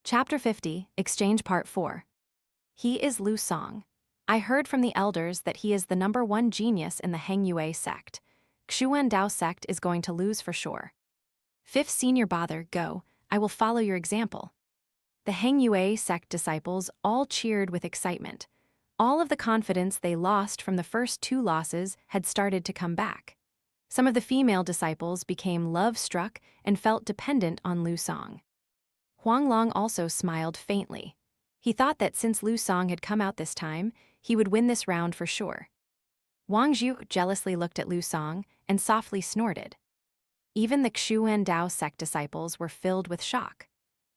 Chapter 50, Exchange Part 4. He is Lu Song. I heard from the elders that he is the #1 genius in the Heng Yue sect. Xuan Dao sect is going to lose for sure. Fifth senior bother, go, I will follow your example. The Heng Yue sect disciples all cheered with excitement. All of the confidence they lost from the first 2 losses had started to come back. Some of the female disciples became love-struck and felt dependent on Lu Song. Huang Long also smiled faintly. He thought that since Lu Song had come out this time, he would win this round for sure. Wang Zhu jealously looked at Lu Song and softly snorted. Even the Xuan Dao sect disciples were filled with shock.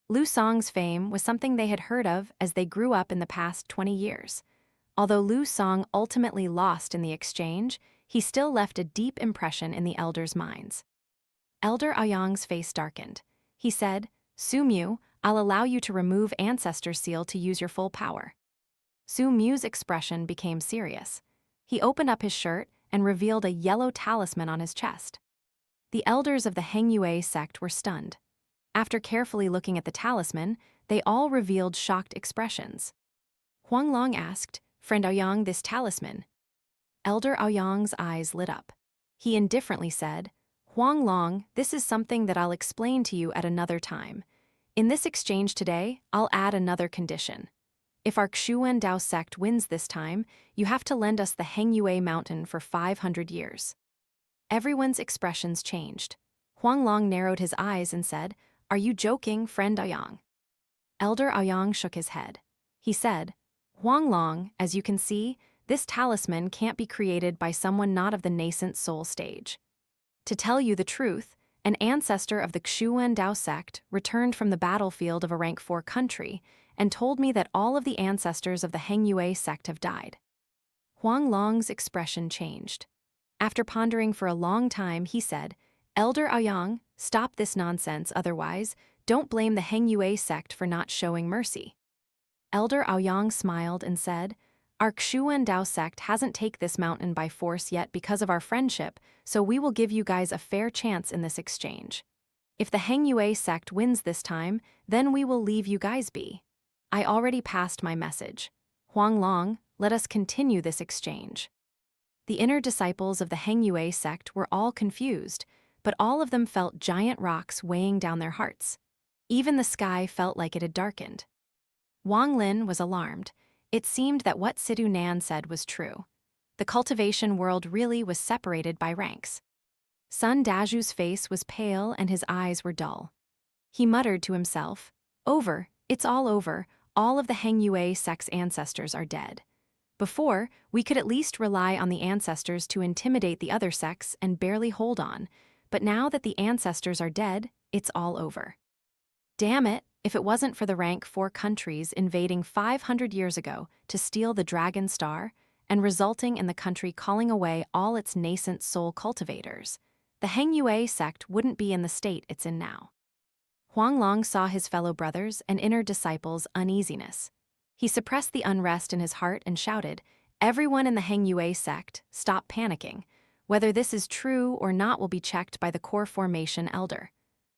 Lu Song's fame was something they had heard of as they grew up in the past 20 years. Although Lu Song ultimately lost in the exchange, he still left a deep impression in the elders' minds. Elder Aoyang's face darkened. He said, Su Mu, I'll allow you to remove Ancestor Seal to use your full power. Su Mu's expression became serious. He opened up his shirt and revealed a yellow talisman on his chest. The elders of the Heng Yue sect were stunned. After carefully looking at the talisman, they all revealed shocked expressions. Huang Long asked, Friend Aoyang, this talisman? Elder Aoyang's eyes lit up. He indifferently said, Huang Long, this is something that I'll explain to you at another time. In this exchange today, I'll add another condition. If our Xuan Dao sect wins this time, you have to lend us the Heng Yue mountain for 500 years. Everyone's expressions changed. Huang Long narrowed his eyes and said, Are you joking, friend Aoyang? Elder Aoyang shook his head. He said, Huang Long, as you can see, this talisman can't be created by someone not of the nascent soul stage. To tell you the truth, an ancestor of the Xuan Dao sect returned from the battlefield of a rank 4 country and told me that all of the ancestors of the Heng Yue sect have died. Huang Long's expression changed. After pondering for a long time, he said, Elder Aoyang, stop this nonsense, otherwise, don't blame the Heng Yue sect for not showing mercy. Elder Aoyang smiled and said, Our Xuan Dao sect hasn't taken this mountain by force yet because of our friendship, so we will give you guys a fair chance in this exchange. If the Heng Yue sect wins this time, then we will leave you guys be. I already passed my message. Huang Long, let us continue this exchange. The inner disciples of the Heng Yue sect were all confused, but all of them felt giant rocks weighing down their hearts. Even the sky felt like it had darkened. Wang Lin was alarmed. It seemed that what Sidhu Nan said was true. The cultivation world really was separated by ranks. Sun Daju's face was pale and his eyes were dull. He muttered to himself, Over, it's all over, all of the Heng Yue sect's ancestors are dead. Before, we could at least rely on the ancestors to intimidate the other sects and barely hold on, but now that the ancestors are dead, it's all over. Damn it, if it wasn't for the rank 4 countries invading 500 years ago to steal the Dragon Star and resulting in the country calling away all its nascent soul cultivators, the Heng Yue sect wouldn't be in the state it's in now. Huang Long saw his fellow brothers and inner disciples' uneasiness. He suppressed the unrest in his heart and shouted, Everyone in the Heng Yue sect, stop panicking. Whether this is true or not will be checked by the core formation elder.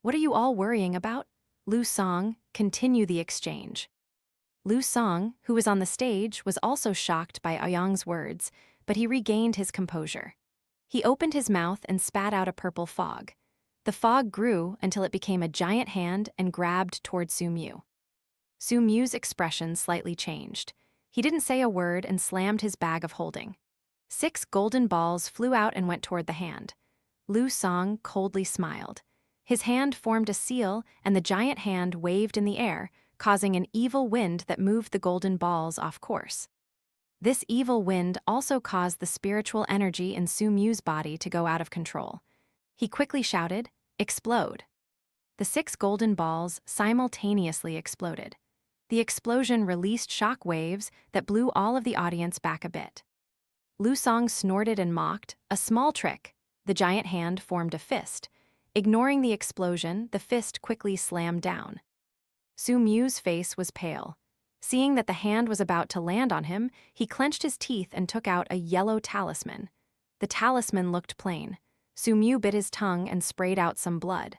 What are you all worrying about? Lu Song, continue the exchange. Lu Song, who was on the stage, was also shocked by Aoyang's words, but he regained his composure. He opened his mouth and spat out a purple fog. The fog grew until it became a giant hand and grabbed toward Su Mu. Su Mu's expression slightly changed. He didn't say a word and slammed his bag of holding. 6 golden balls flew out and went toward the hand. Lu Song coldly smiled. His hand formed a seal, and the giant hand waved in the air, causing an evil wind that moved the golden balls off course. This evil wind also caused the spiritual energy in Su Mu's body to go out of control. He quickly shouted, Explode! The 6 golden balls simultaneously exploded. The explosion released shock waves that blew all of the audience back a bit. Lu Song snorted and mocked, a small trick. The giant hand formed a fist. Ignoring the explosion, the fist quickly slammed down. Su Mu's face was pale. Seeing that the hand was about to land on him, he clenched his teeth and took out a yellow talisman. The talisman looked plain. Su Mu bit his tongue and sprayed out some blood.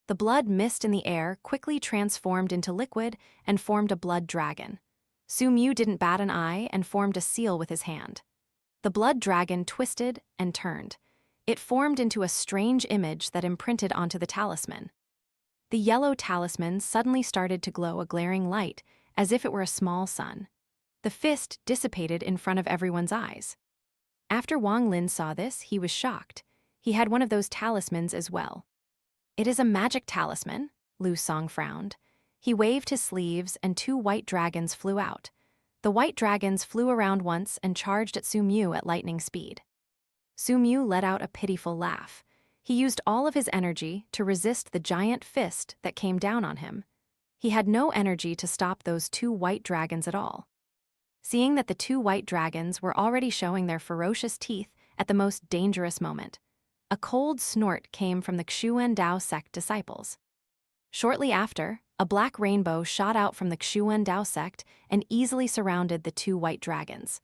The blood mist in the air quickly transformed into liquid and formed a blood dragon. Su Mu didn't bat an eye and formed a seal with his hand. The blood dragon twisted and turned. It formed into a strange image that imprinted onto the talisman. The yellow talisman suddenly started to glow a glaring light, as if it were a small sun. The fist dissipated in front of everyone's eyes. After Wang Lin saw this, he was shocked. He had one of those talismans as well. "It is a magic talisman," Lu Song frowned. He waved his sleeves and 2 white dragons flew out. The white dragons flew around once and charged at Su Mu at lightning speed. Su Mu let out a pitiful laugh. He used all of his energy to resist the giant fist that came down on him. He had no energy to stop those 2 white dragons at all. Seeing that the 2 white dragons were already showing their ferocious teeth at the most dangerous moment, a cold snort came from the Xuan Dao sect disciples. Shortly after, a black rainbow shot out from the Xuan Dao sect and easily surrounded the 2 white dragons.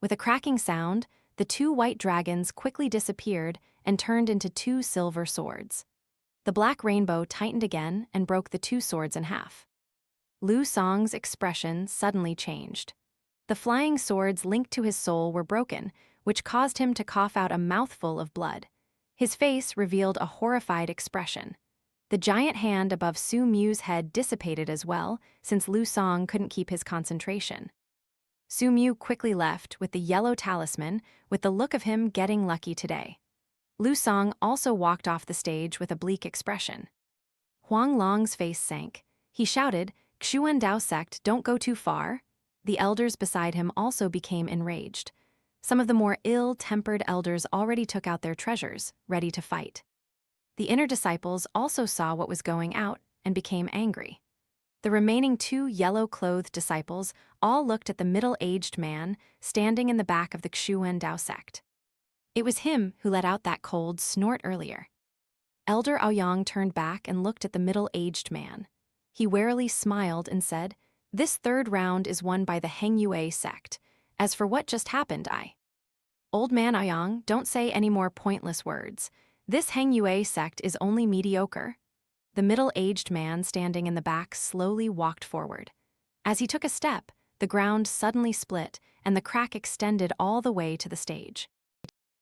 With a cracking sound, the 2 white dragons quickly disappeared and turned into 2 silver swords. The black rainbow tightened again and broke the 2 swords in half. Lu Song's expression suddenly changed. The flying swords linked to his soul were broken, which caused him to cough out a mouthful of blood. His face revealed a horrified expression. The giant hand above Su Mu's head dissipated as well, since Lu Song couldn't keep his concentration. Su Mu quickly left with the yellow talisman, with the look of him getting lucky today. Lu Song also walked off the stage with a bleak expression. Huang Long's face sank. He shouted, "Xuan Dao sect, don't go too far." The elders beside him also became enraged. Some of the more ill-tempered elders already took out their treasures, ready to fight. The inner disciples also saw what was going out and became angry. The remaining 2 yellow-clothed disciples all looked at the middle-aged man standing in the back of the Xuan Dao sect. It was him who let out that cold snort earlier. Elder Aoyang turned back and looked at the middle-aged man. He warily smiled and said, "This 3rd round is won by the Heng Yue sect. As for what just happened, Old man Aoyang, don't say any more pointless words. This Heng Yue sect is only mediocre." The middle-aged man standing in the back slowly walked forward. As he took a step, the ground suddenly split and the crack extended all the way to the stage.